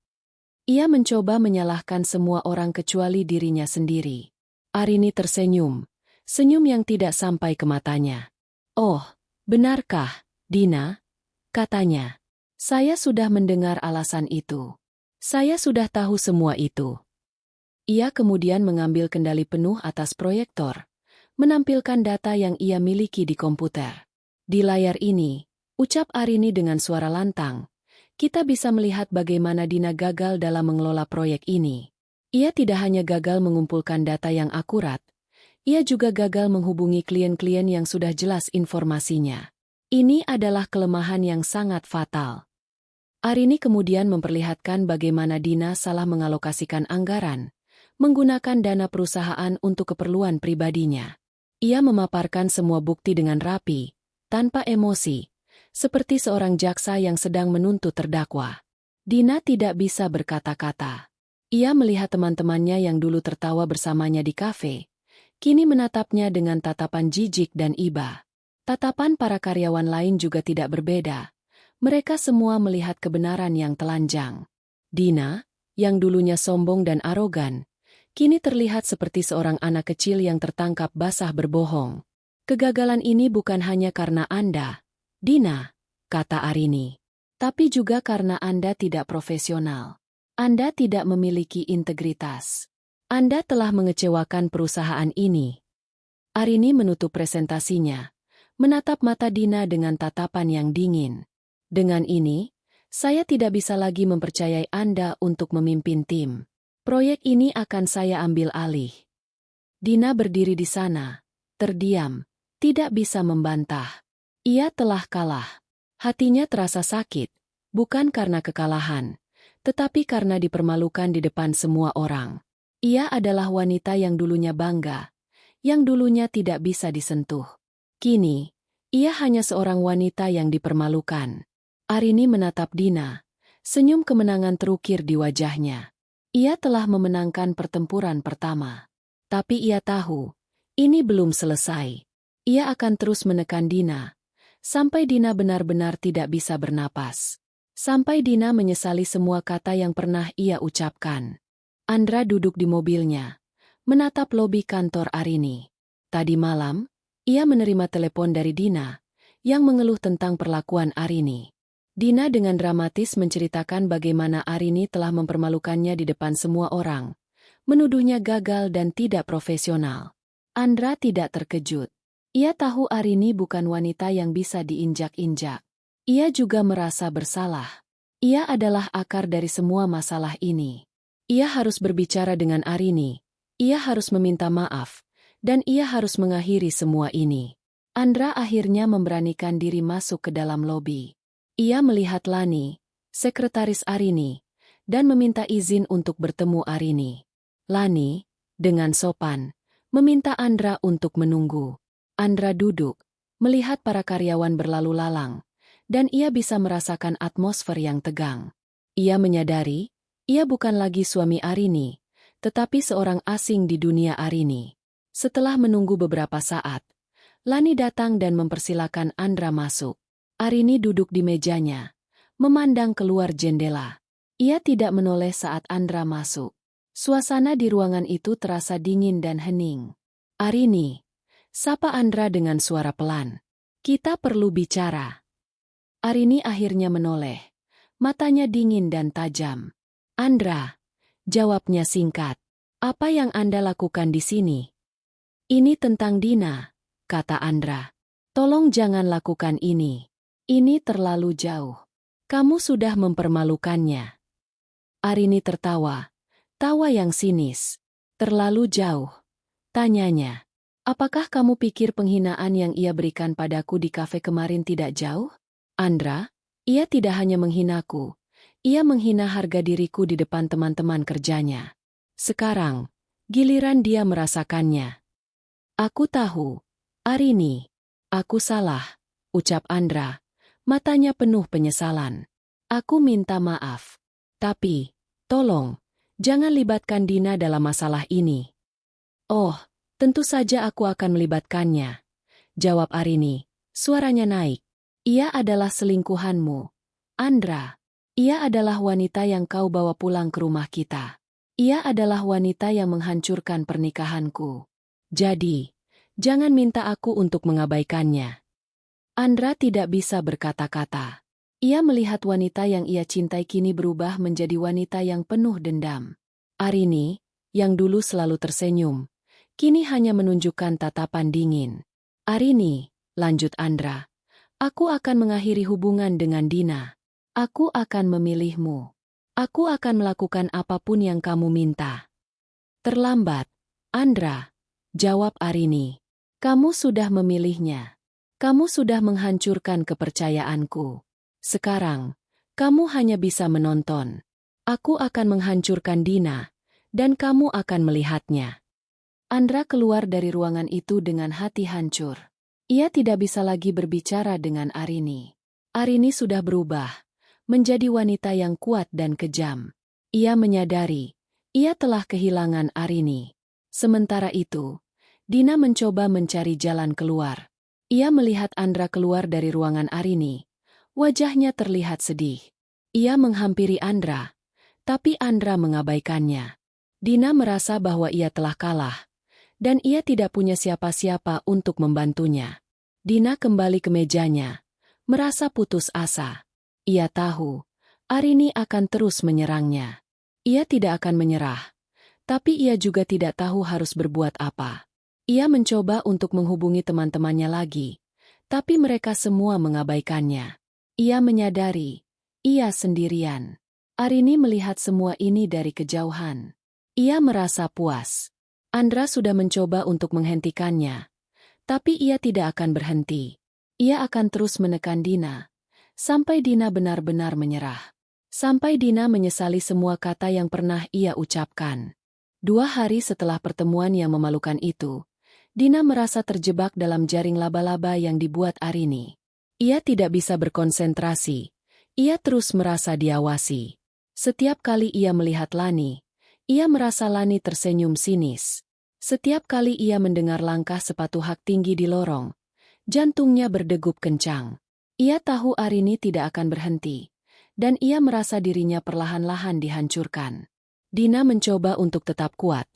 Ia mencoba menyalahkan semua orang kecuali dirinya sendiri. Arini tersenyum, senyum yang tidak sampai ke matanya. "Oh, benarkah, Dina?" katanya. "Saya sudah mendengar alasan itu. Saya sudah tahu semua itu." Ia kemudian mengambil kendali penuh atas proyektor, menampilkan data yang ia miliki di komputer. "Di layar ini," ucap Arini dengan suara lantang, "kita bisa melihat bagaimana Dina gagal dalam mengelola proyek ini. Ia tidak hanya gagal mengumpulkan data yang akurat, ia juga gagal menghubungi klien-klien yang sudah jelas informasinya. Ini adalah kelemahan yang sangat fatal." Arini kemudian memperlihatkan bagaimana Dina salah mengalokasikan anggaran, menggunakan dana perusahaan untuk keperluan pribadinya. Ia memaparkan semua bukti dengan rapi, tanpa emosi, seperti seorang jaksa yang sedang menuntut terdakwa. Dina tidak bisa berkata-kata. Ia melihat teman-temannya yang dulu tertawa bersamanya di kafe, kini menatapnya dengan tatapan jijik dan iba. Tatapan para karyawan lain juga tidak berbeda. Mereka semua melihat kebenaran yang telanjang. Dina, yang dulunya sombong dan arogan, kini terlihat seperti seorang anak kecil yang tertangkap basah berbohong. "Kegagalan ini bukan hanya karena Anda, Dina," kata Arini, "tapi juga karena Anda tidak profesional. Anda tidak memiliki integritas. Anda telah mengecewakan perusahaan ini." Arini menutup presentasinya, menatap mata Dina dengan tatapan yang dingin. "Dengan ini, saya tidak bisa lagi mempercayai Anda untuk memimpin tim. Proyek ini akan saya ambil alih." Dina berdiri di sana, terdiam, tidak bisa membantah. Ia telah kalah. Hatinya terasa sakit, bukan karena kekalahan, tetapi karena dipermalukan di depan semua orang. Ia adalah wanita yang dulunya bangga, yang dulunya tidak bisa disentuh. Kini, ia hanya seorang wanita yang dipermalukan. Arini menatap Dina, senyum kemenangan terukir di wajahnya. Ia telah memenangkan pertempuran pertama. Tapi ia tahu, ini belum selesai. Ia akan terus menekan Dina, sampai Dina benar-benar tidak bisa bernapas. Sampai Dina menyesali semua kata yang pernah ia ucapkan. Andra duduk di mobilnya, menatap lobi kantor Arini. Tadi malam, ia menerima telepon dari Dina, yang mengeluh tentang perlakuan Arini. Dina dengan dramatis menceritakan bagaimana Arini telah mempermalukannya di depan semua orang, menuduhnya gagal dan tidak profesional. Andra tidak terkejut. Ia tahu Arini bukan wanita yang bisa diinjak-injak. Ia juga merasa bersalah. Ia adalah akar dari semua masalah ini. Ia harus berbicara dengan Arini. Ia harus meminta maaf. Dan ia harus mengakhiri semua ini. Andra akhirnya memberanikan diri masuk ke dalam lobi. Ia melihat Lani, sekretaris Arini, dan meminta izin untuk bertemu Arini. Lani, dengan sopan, meminta Andra untuk menunggu. Andra duduk, melihat para karyawan berlalu lalang, dan ia bisa merasakan atmosfer yang tegang. Ia menyadari, ia bukan lagi suami Arini, tetapi seorang asing di dunia Arini. Setelah menunggu beberapa saat, Lani datang dan mempersilakan Andra masuk. Arini duduk di mejanya, memandang keluar jendela. Ia tidak menoleh saat Andra masuk. Suasana di ruangan itu terasa dingin dan hening. Arini, sapa Andra dengan suara pelan. Kita perlu bicara. Arini akhirnya menoleh. Matanya dingin dan tajam. Andra, jawabnya singkat. Apa yang Anda lakukan di sini? Ini tentang Dina, kata Andra. Tolong jangan lakukan ini. Ini terlalu jauh. Kamu sudah mempermalukannya. Arini tertawa. Tawa yang sinis. Terlalu jauh. Tanyanya. Apakah kamu pikir penghinaan yang ia berikan padaku di kafe kemarin tidak jauh? Andra, ia tidak hanya menghinaku. Ia menghina harga diriku di depan teman-teman kerjanya. Sekarang, giliran dia merasakannya. Aku tahu. Arini. Aku salah, ucap Andra. Matanya penuh penyesalan. Aku minta maaf. Tapi, tolong, jangan libatkan Dina dalam masalah ini. Oh, tentu saja aku akan melibatkannya, jawab Arini. Suaranya naik. Ia adalah selingkuhanmu, Andra. Ia adalah wanita yang kau bawa pulang ke rumah kita. Ia adalah wanita yang menghancurkan pernikahanku. Jadi, jangan minta aku untuk mengabaikannya. Andra tidak bisa berkata-kata. Ia melihat wanita yang ia cintai kini berubah menjadi wanita yang penuh dendam. Arini, yang dulu selalu tersenyum, kini hanya menunjukkan tatapan dingin. Arini, lanjut Andra, aku akan mengakhiri hubungan dengan Dina. Aku akan memilihmu. Aku akan melakukan apapun yang kamu minta. Terlambat, Andra, jawab Arini. Kamu sudah memilihnya. Kamu sudah menghancurkan kepercayaanku. Sekarang, kamu hanya bisa menonton. Aku akan menghancurkan Dina, dan kamu akan melihatnya. Andra keluar dari ruangan itu dengan hati hancur. Ia tidak bisa lagi berbicara dengan Arini. Arini sudah berubah, menjadi wanita yang kuat dan kejam. Ia menyadari, ia telah kehilangan Arini. Sementara itu, Dina mencoba mencari jalan keluar. Ia melihat Andra keluar dari ruangan Arini. Wajahnya terlihat sedih. Ia menghampiri Andra, tapi Andra mengabaikannya. Dina merasa bahwa ia telah kalah, dan ia tidak punya siapa-siapa untuk membantunya. Dina kembali ke mejanya, merasa putus asa. Ia tahu, Arini akan terus menyerangnya. Ia tidak akan menyerah, tapi ia juga tidak tahu harus berbuat apa. Ia mencoba untuk menghubungi teman-temannya lagi, tapi mereka semua mengabaikannya. Ia menyadari, ia sendirian. Arini melihat semua ini dari kejauhan. Ia merasa puas. Andra sudah mencoba untuk menghentikannya, tapi ia tidak akan berhenti. Ia akan terus menekan Dina, sampai Dina benar-benar menyerah. Sampai Dina menyesali semua kata yang pernah ia ucapkan. 2 hari setelah pertemuan yang memalukan itu, Dina merasa terjebak dalam jaring laba-laba yang dibuat Arini. Ia tidak bisa berkonsentrasi. Ia terus merasa diawasi. Setiap kali ia melihat Lani, ia merasa Lani tersenyum sinis. Setiap kali ia mendengar langkah sepatu hak tinggi di lorong, jantungnya berdegup kencang. Ia tahu Arini tidak akan berhenti, dan ia merasa dirinya perlahan-lahan dihancurkan. Dina mencoba untuk tetap kuat,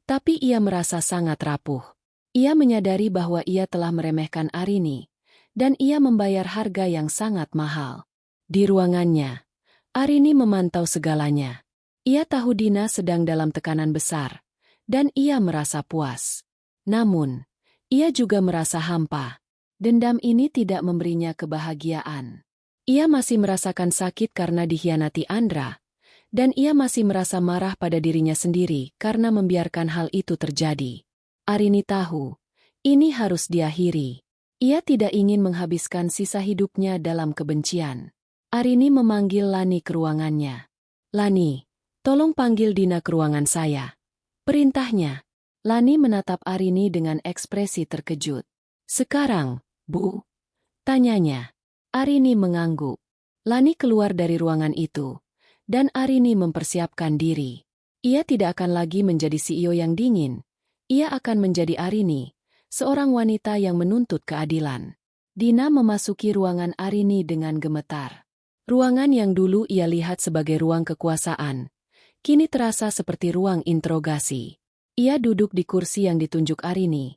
Tapi ia merasa sangat rapuh. Ia menyadari bahwa ia telah meremehkan Arini, dan ia membayar harga yang sangat mahal. Di ruangannya, Arini memantau segalanya. Ia tahu Dina sedang dalam tekanan besar, dan ia merasa puas. Namun, ia juga merasa hampa. Dendam ini tidak memberinya kebahagiaan. Ia masih merasakan sakit karena dikhianati Andra, dan ia masih merasa marah pada dirinya sendiri karena membiarkan hal itu terjadi. Arini tahu, ini harus diakhiri. Ia tidak ingin menghabiskan sisa hidupnya dalam kebencian. Arini memanggil Lani ke ruangannya. "Lani, tolong panggil Dina ke ruangan saya," perintahnya. Lani menatap Arini dengan ekspresi terkejut. "Sekarang, Bu?" tanyanya. Arini mengangguk. Lani keluar dari ruangan itu, dan Arini mempersiapkan diri. Ia tidak akan lagi menjadi CEO yang dingin. Ia akan menjadi Arini, seorang wanita yang menuntut keadilan. Dina memasuki ruangan Arini dengan gemetar. Ruangan yang dulu ia lihat sebagai ruang kekuasaan, kini terasa seperti ruang interogasi. Ia duduk di kursi yang ditunjuk Arini.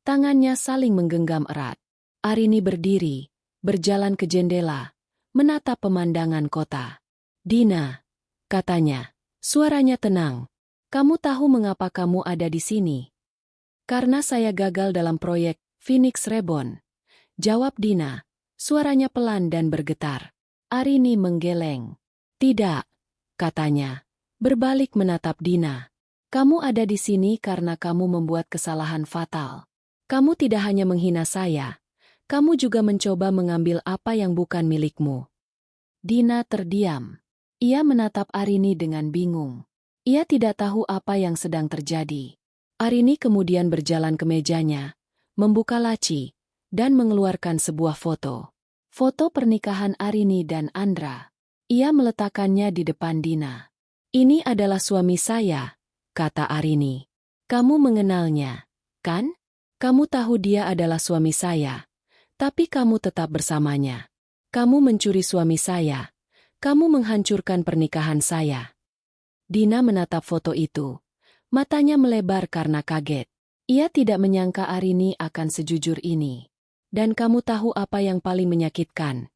Tangannya saling menggenggam erat. Arini berdiri, berjalan ke jendela, menatap pemandangan kota. "Dina," katanya. Suaranya tenang. "Kamu tahu mengapa kamu ada di sini?" "Karena saya gagal dalam proyek Phoenix Reborn," jawab Dina. Suaranya pelan dan bergetar. Arini menggeleng. "Tidak," katanya, berbalik menatap Dina. "Kamu ada di sini karena kamu membuat kesalahan fatal. Kamu tidak hanya menghina saya, kamu juga mencoba mengambil apa yang bukan milikmu." Dina terdiam. Ia menatap Arini dengan bingung. Ia tidak tahu apa yang sedang terjadi. Arini kemudian berjalan ke mejanya, membuka laci, dan mengeluarkan sebuah foto. Foto pernikahan Arini dan Andra. Ia meletakkannya di depan Dina. "Ini adalah suami saya," kata Arini. "Kamu mengenalnya, kan? Kamu tahu dia adalah suami saya, tapi kamu tetap bersamanya. Kamu mencuri suami saya. Kamu menghancurkan pernikahan saya." Dina menatap foto itu. Matanya melebar karena kaget. Ia tidak menyangka Arini akan sejujur ini. "Dan kamu tahu apa yang paling menyakitkan?"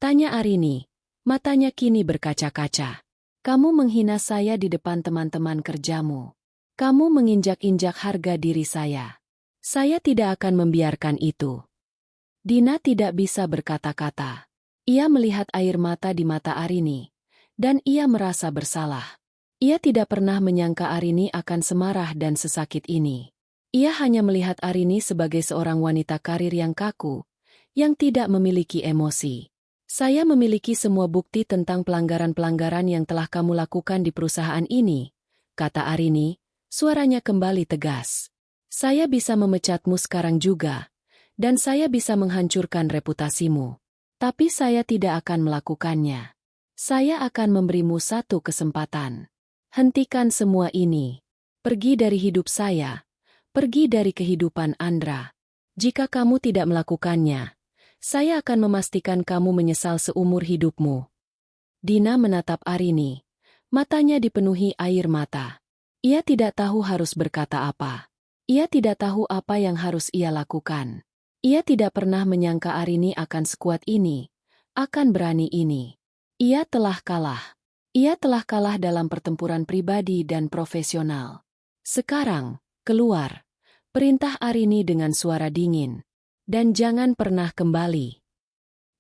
tanya Arini. Matanya kini berkaca-kaca. "Kamu menghina saya di depan teman-teman kerjamu. Kamu menginjak-injak harga diri saya. Saya tidak akan membiarkan itu." Dina tidak bisa berkata-kata. Ia melihat air mata di mata Arini, dan ia merasa bersalah. Ia tidak pernah menyangka Arini akan semarah dan sesakit ini. Ia hanya melihat Arini sebagai seorang wanita karir yang kaku, yang tidak memiliki emosi. "Saya memiliki semua bukti tentang pelanggaran-pelanggaran yang telah kamu lakukan di perusahaan ini," kata Arini, suaranya kembali tegas. "Saya bisa memecatmu sekarang juga, dan saya bisa menghancurkan reputasimu. Tapi saya tidak akan melakukannya. Saya akan memberimu satu kesempatan. Hentikan semua ini. Pergi dari hidup saya. Pergi dari kehidupan Andra. Jika kamu tidak melakukannya, saya akan memastikan kamu menyesal seumur hidupmu." Dina menatap Arini. Matanya dipenuhi air mata. Ia tidak tahu harus berkata apa. Ia tidak tahu apa yang harus ia lakukan. Ia tidak pernah menyangka Arini akan sekuat ini, akan berani ini. Ia telah kalah. Ia telah kalah dalam pertempuran pribadi dan profesional. "Sekarang, keluar," perintah Arini dengan suara dingin. "Dan jangan pernah kembali."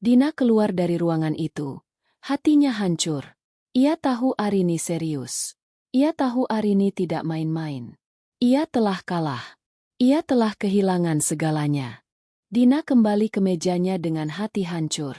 Dina keluar dari ruangan itu. Hatinya hancur. Ia tahu Arini serius. Ia tahu Arini tidak main-main. Ia telah kalah. Ia telah kehilangan segalanya. Dina kembali ke mejanya dengan hati hancur.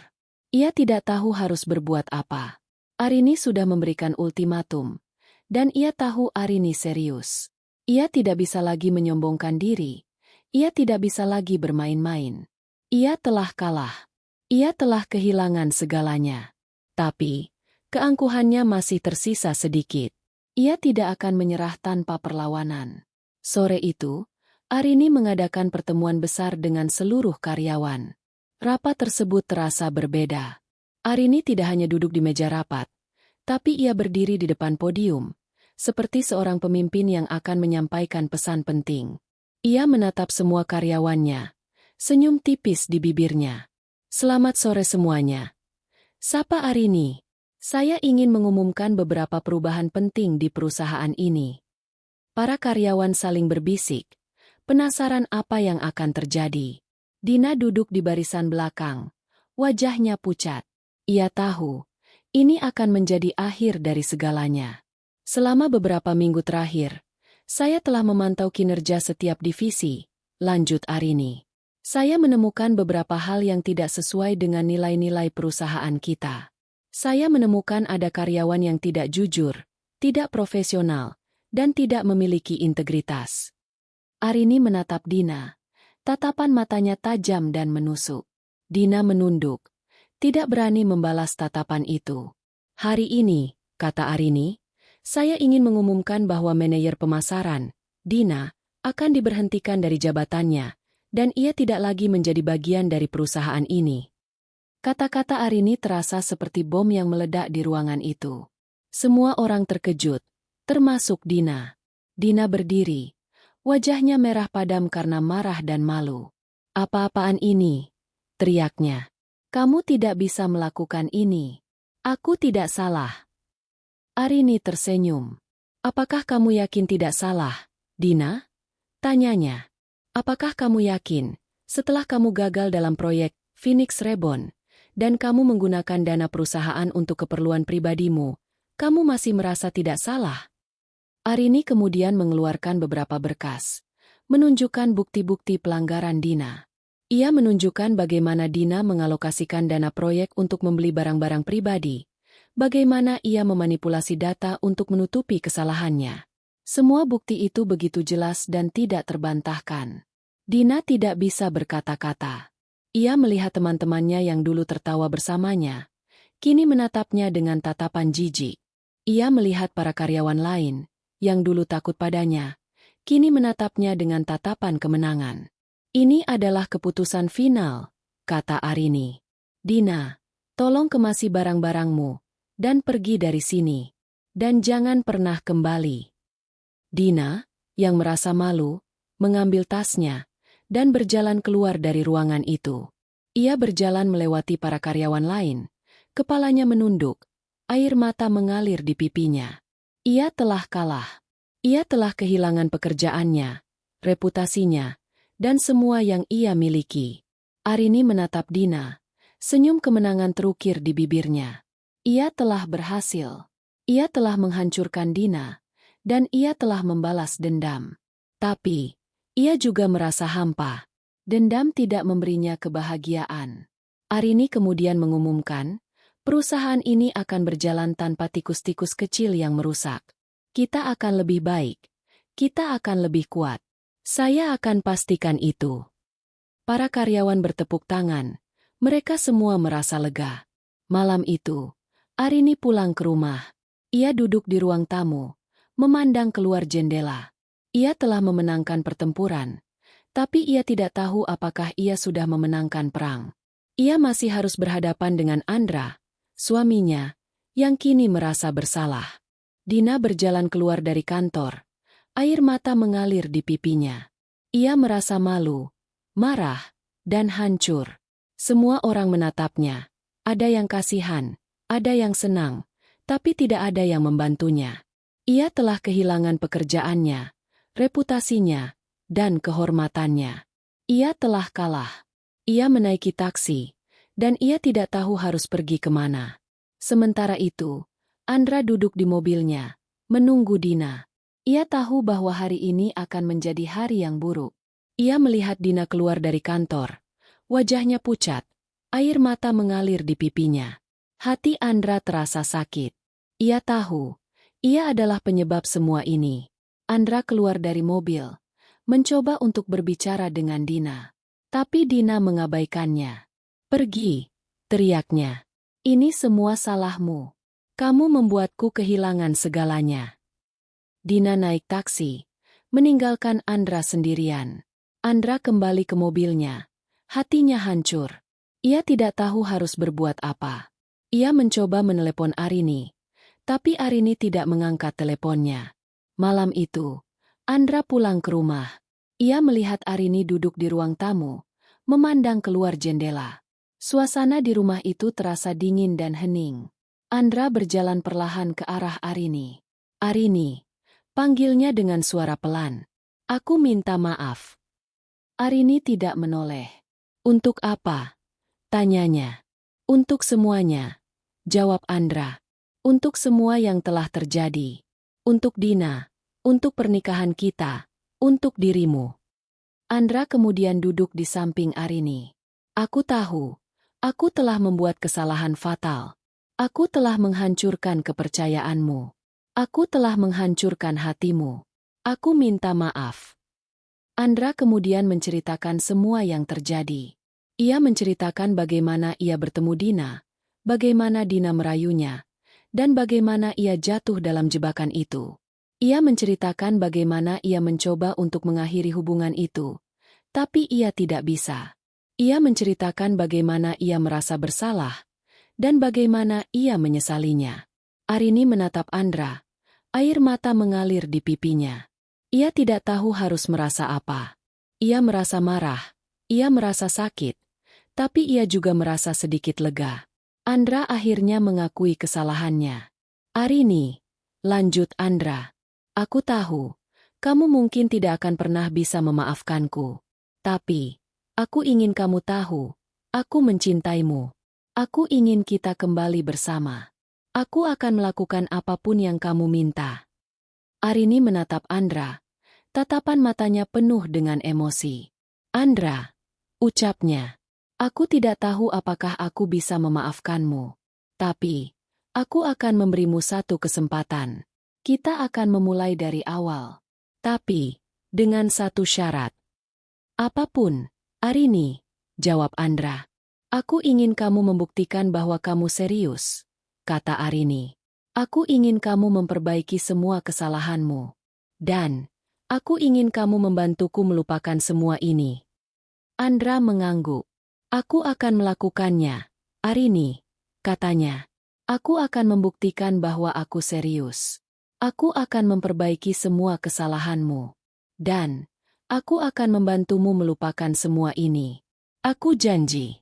Ia tidak tahu harus berbuat apa. Arini sudah memberikan ultimatum, dan ia tahu Arini serius. Ia tidak bisa lagi menyombongkan diri. Ia tidak bisa lagi bermain-main. Ia telah kalah. Ia telah kehilangan segalanya. Tapi, keangkuhannya masih tersisa sedikit. Ia tidak akan menyerah tanpa perlawanan. Sore itu, Arini mengadakan pertemuan besar dengan seluruh karyawan. Rapat tersebut terasa berbeda. Arini tidak hanya duduk di meja rapat, tapi ia berdiri di depan podium, seperti seorang pemimpin yang akan menyampaikan pesan penting. Ia menatap semua karyawannya, senyum tipis di bibirnya. Selamat sore semuanya. Sapa Arini. Saya ingin mengumumkan beberapa perubahan penting di perusahaan ini. Para karyawan saling berbisik, penasaran apa yang akan terjadi. Dina duduk di barisan belakang, wajahnya pucat. Ia tahu, ini akan menjadi akhir dari segalanya. Selama beberapa minggu terakhir, saya telah memantau kinerja setiap divisi, lanjut Arini. Saya menemukan beberapa hal yang tidak sesuai dengan nilai-nilai perusahaan kita. Saya menemukan ada karyawan yang tidak jujur, tidak profesional, dan tidak memiliki integritas. Arini menatap Dina. Tatapan matanya tajam dan menusuk. Dina menunduk, tidak berani membalas tatapan itu. Hari ini, kata Arini, saya ingin mengumumkan bahwa manajer pemasaran, Dina, akan diberhentikan dari jabatannya, dan ia tidak lagi menjadi bagian dari perusahaan ini. Kata-kata Arini terasa seperti bom yang meledak di ruangan itu. Semua orang terkejut, termasuk Dina. Dina berdiri. Wajahnya merah padam karena marah dan malu. Apa-apaan ini? Teriaknya. Kamu tidak bisa melakukan ini. Aku tidak salah. Arini tersenyum. Apakah kamu yakin tidak salah, Dina? Tanyanya. Apakah kamu yakin, setelah kamu gagal dalam proyek Phoenix Reborn, dan kamu menggunakan dana perusahaan untuk keperluan pribadimu, kamu masih merasa tidak salah? Arini kemudian mengeluarkan beberapa berkas, menunjukkan bukti-bukti pelanggaran Dina. Ia menunjukkan bagaimana Dina mengalokasikan dana proyek untuk membeli barang-barang pribadi, bagaimana ia memanipulasi data untuk menutupi kesalahannya. Semua bukti itu begitu jelas dan tidak terbantahkan. Dina tidak bisa berkata-kata. Ia melihat teman-temannya yang dulu tertawa bersamanya, kini menatapnya dengan tatapan jijik. Ia melihat para karyawan lain, yang dulu takut padanya, kini menatapnya dengan tatapan kemenangan. Ini adalah keputusan final, kata Arini. Dina, tolong kemasi barang-barangmu, dan pergi dari sini. Dan jangan pernah kembali. Dina, yang merasa malu, mengambil tasnya, dan berjalan keluar dari ruangan itu. Ia berjalan melewati para karyawan lain, kepalanya menunduk, air mata mengalir di pipinya. Ia telah kalah. Ia telah kehilangan pekerjaannya, reputasinya, dan semua yang ia miliki. Arini menatap Dina, senyum kemenangan terukir di bibirnya. Ia telah berhasil. Ia telah menghancurkan Dina, dan ia telah membalas dendam. Tapi, ia juga merasa hampa. Dendam tidak memberinya kebahagiaan. Arini kemudian mengumumkan, perusahaan ini akan berjalan tanpa tikus-tikus kecil yang merusak. Kita akan lebih baik. Kita akan lebih kuat. Saya akan pastikan itu. Para karyawan bertepuk tangan. Mereka semua merasa lega. Malam itu, Arini pulang ke rumah. Ia duduk di ruang tamu, memandang keluar jendela. Ia telah memenangkan pertempuran, tapi ia tidak tahu apakah ia sudah memenangkan perang. Ia masih harus berhadapan dengan Andra, suaminya, yang kini merasa bersalah. Dina berjalan keluar dari kantor. Air mata mengalir di pipinya. Ia merasa malu, marah, dan hancur. Semua orang menatapnya. Ada yang kasihan, ada yang senang, tapi tidak ada yang membantunya. Ia telah kehilangan pekerjaannya, reputasinya, dan kehormatannya. Ia telah kalah. Ia menaiki taksi, dan ia tidak tahu harus pergi kemana. Sementara itu, Andra duduk di mobilnya, menunggu Dina. Ia tahu bahwa hari ini akan menjadi hari yang buruk. Ia melihat Dina keluar dari kantor. Wajahnya pucat, air mata mengalir di pipinya. Hati Andra terasa sakit. Ia tahu, ia adalah penyebab semua ini. Andra keluar dari mobil, mencoba untuk berbicara dengan Dina. Tapi Dina mengabaikannya. Pergi, teriaknya. Ini semua salahmu. Kamu membuatku kehilangan segalanya. Dina naik taksi, meninggalkan Andra sendirian. Andra kembali ke mobilnya. Hatinya hancur. Ia tidak tahu harus berbuat apa. Ia mencoba menelepon Arini, Tapi Arini tidak mengangkat teleponnya. Malam itu, Andra pulang ke rumah. Ia melihat Arini duduk di ruang tamu, memandang keluar jendela. Suasana di rumah itu terasa dingin dan hening. Andra berjalan perlahan ke arah Arini. "Arini," panggilnya dengan suara pelan. "Aku minta maaf." Arini tidak menoleh. "Untuk apa?" tanyanya. "Untuk semuanya," jawab Andra. "Untuk semua yang telah terjadi. Untuk Dina, untuk pernikahan kita, untuk dirimu." Andra kemudian duduk di samping Arini. "Aku tahu, aku telah membuat kesalahan fatal. Aku telah menghancurkan kepercayaanmu. Aku telah menghancurkan hatimu. Aku minta maaf." Andra kemudian menceritakan semua yang terjadi. Ia menceritakan bagaimana ia bertemu Dina, bagaimana Dina merayunya, dan bagaimana ia jatuh dalam jebakan itu. Ia menceritakan bagaimana ia mencoba untuk mengakhiri hubungan itu, tapi ia tidak bisa. Ia menceritakan bagaimana ia merasa bersalah, dan bagaimana ia menyesalinya. Arini menatap Andra, air mata mengalir di pipinya. Ia tidak tahu harus merasa apa. Ia merasa marah, ia merasa sakit, tapi ia juga merasa sedikit lega. Andra akhirnya mengakui kesalahannya. "Arini," lanjut Andra, "aku tahu, kamu mungkin tidak akan pernah bisa memaafkanku. Tapi, aku ingin kamu tahu, aku mencintaimu. Aku ingin kita kembali bersama. Aku akan melakukan apapun yang kamu minta." Arini menatap Andra, tatapan matanya penuh dengan emosi. "Andra," ucapnya, "aku tidak tahu apakah aku bisa memaafkanmu. Tapi, aku akan memberimu satu kesempatan. Kita akan memulai dari awal. Tapi, dengan satu syarat." "Apapun, Arini," jawab Andra. "Aku ingin kamu membuktikan bahwa kamu serius," kata Arini. "Aku ingin kamu memperbaiki semua kesalahanmu. Dan, aku ingin kamu membantuku melupakan semua ini." Andra mengangguk. "Aku akan melakukannya, Arini," katanya. "Aku akan membuktikan bahwa aku serius. Aku akan memperbaiki semua kesalahanmu. Dan, aku akan membantumu melupakan semua ini. Aku janji."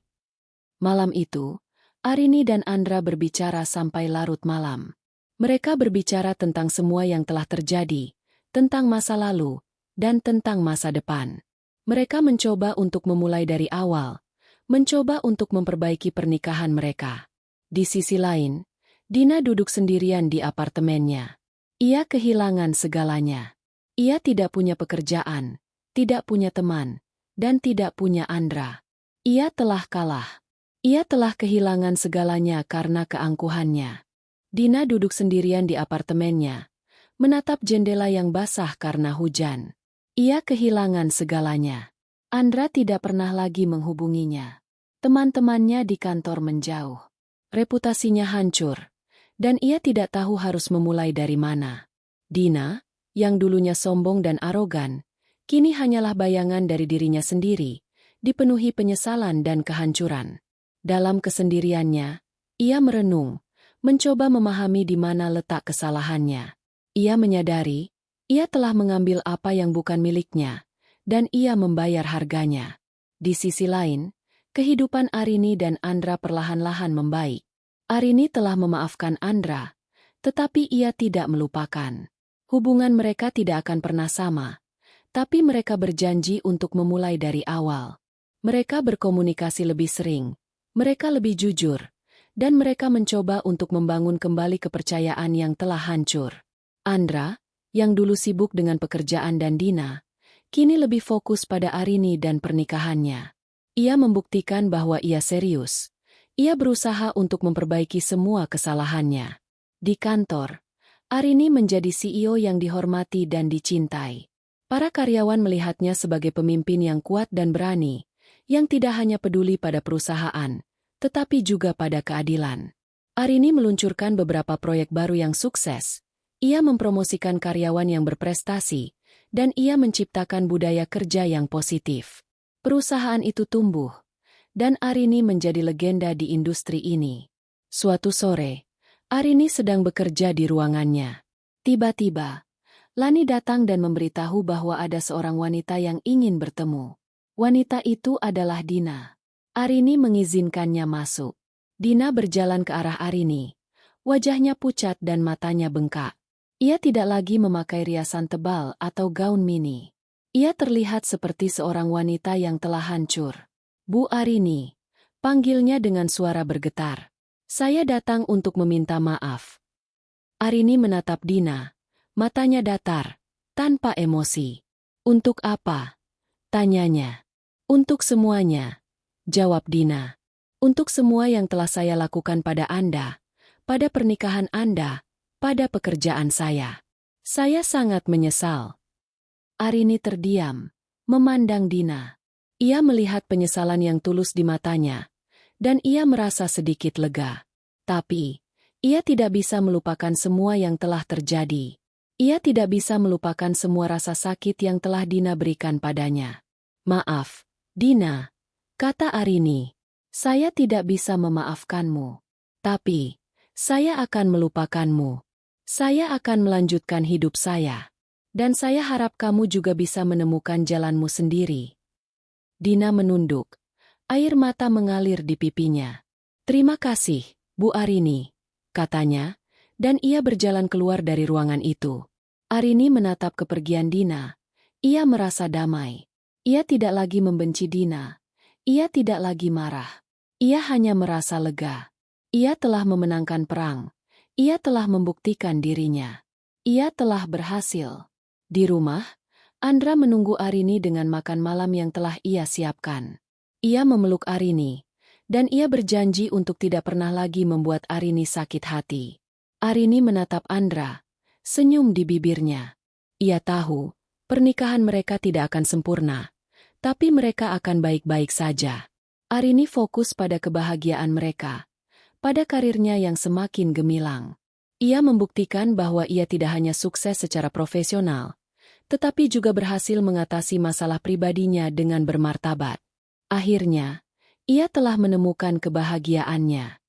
Malam itu, Arini dan Andra berbicara sampai larut malam. Mereka berbicara tentang semua yang telah terjadi, tentang masa lalu, dan tentang masa depan. Mereka mencoba untuk memulai dari awal, mencoba untuk memperbaiki pernikahan mereka. Di sisi lain, Dina duduk sendirian di apartemennya. Ia kehilangan segalanya. Ia tidak punya pekerjaan, tidak punya teman, dan tidak punya Andra. Ia telah kalah. Ia telah kehilangan segalanya karena keangkuhannya. Dina duduk sendirian di apartemennya, menatap jendela yang basah karena hujan. Ia kehilangan segalanya. Andra tidak pernah lagi menghubunginya. Teman-temannya di kantor menjauh. Reputasinya hancur, dan ia tidak tahu harus memulai dari mana. Dina, yang dulunya sombong dan arogan, kini hanyalah bayangan dari dirinya sendiri, dipenuhi penyesalan dan kehancuran. Dalam kesendiriannya, ia merenung, mencoba memahami di mana letak kesalahannya. Ia menyadari, ia telah mengambil apa yang bukan miliknya, dan ia membayar harganya. Di sisi lain, kehidupan Arini dan Andra perlahan-lahan membaik. Arini telah memaafkan Andra, tetapi ia tidak melupakan. Hubungan mereka tidak akan pernah sama, tapi mereka berjanji untuk memulai dari awal. Mereka berkomunikasi lebih sering. Mereka lebih jujur, dan mereka mencoba untuk membangun kembali kepercayaan yang telah hancur. Andra, yang dulu sibuk dengan pekerjaan dan Dina, kini lebih fokus pada Arini dan pernikahannya. Ia membuktikan bahwa ia serius. Ia berusaha untuk memperbaiki semua kesalahannya. Di kantor, Arini menjadi CEO yang dihormati dan dicintai. Para karyawan melihatnya sebagai pemimpin yang kuat dan berani, yang tidak hanya peduli pada perusahaan, tetapi juga pada keadilan. Arini meluncurkan beberapa proyek baru yang sukses. Ia mempromosikan karyawan yang berprestasi, dan ia menciptakan budaya kerja yang positif. Perusahaan itu tumbuh, dan Arini menjadi legenda di industri ini. Suatu sore, Arini sedang bekerja di ruangannya. Tiba-tiba, Lani datang dan memberitahu bahwa ada seorang wanita yang ingin bertemu. Wanita itu adalah Dina. Arini mengizinkannya masuk. Dina berjalan ke arah Arini. Wajahnya pucat dan matanya bengkak. Ia tidak lagi memakai riasan tebal atau gaun mini. Ia terlihat seperti seorang wanita yang telah hancur. Bu Arini, panggilnya dengan suara bergetar. Saya datang untuk meminta maaf. Arini menatap Dina. Matanya datar, tanpa emosi. Untuk apa? Tanyanya. Untuk semuanya. Jawab Dina. Untuk semua yang telah saya lakukan pada Anda, pada pernikahan Anda, pada pekerjaan saya. Saya sangat menyesal. Arini terdiam, memandang Dina. Ia melihat penyesalan yang tulus di matanya, dan ia merasa sedikit lega. Tapi, ia tidak bisa melupakan semua yang telah terjadi. Ia tidak bisa melupakan semua rasa sakit yang telah Dina berikan padanya. Maaf, Dina, kata Arini. Saya tidak bisa memaafkanmu. Tapi, saya akan melupakanmu. Saya akan melanjutkan hidup saya. Dan saya harap kamu juga bisa menemukan jalanmu sendiri. Dina menunduk. Air mata mengalir di pipinya. Terima kasih, Bu Arini, katanya, dan ia berjalan keluar dari ruangan itu. Arini menatap kepergian Dina. Ia merasa damai. Ia tidak lagi membenci Dina. Ia tidak lagi marah. Ia hanya merasa lega. Ia telah memenangkan perang. Ia telah membuktikan dirinya. Ia telah berhasil. Di rumah, Andra menunggu Arini dengan makan malam yang telah ia siapkan. Ia memeluk Arini, dan ia berjanji untuk tidak pernah lagi membuat Arini sakit hati. Arini menatap Andra, senyum di bibirnya. Ia tahu, pernikahan mereka tidak akan sempurna, tapi mereka akan baik-baik saja. Arini fokus pada kebahagiaan mereka, pada karirnya yang semakin gemilang. Ia membuktikan bahwa ia tidak hanya sukses secara profesional, tetapi juga berhasil mengatasi masalah pribadinya dengan bermartabat. Akhirnya, ia telah menemukan kebahagiaannya.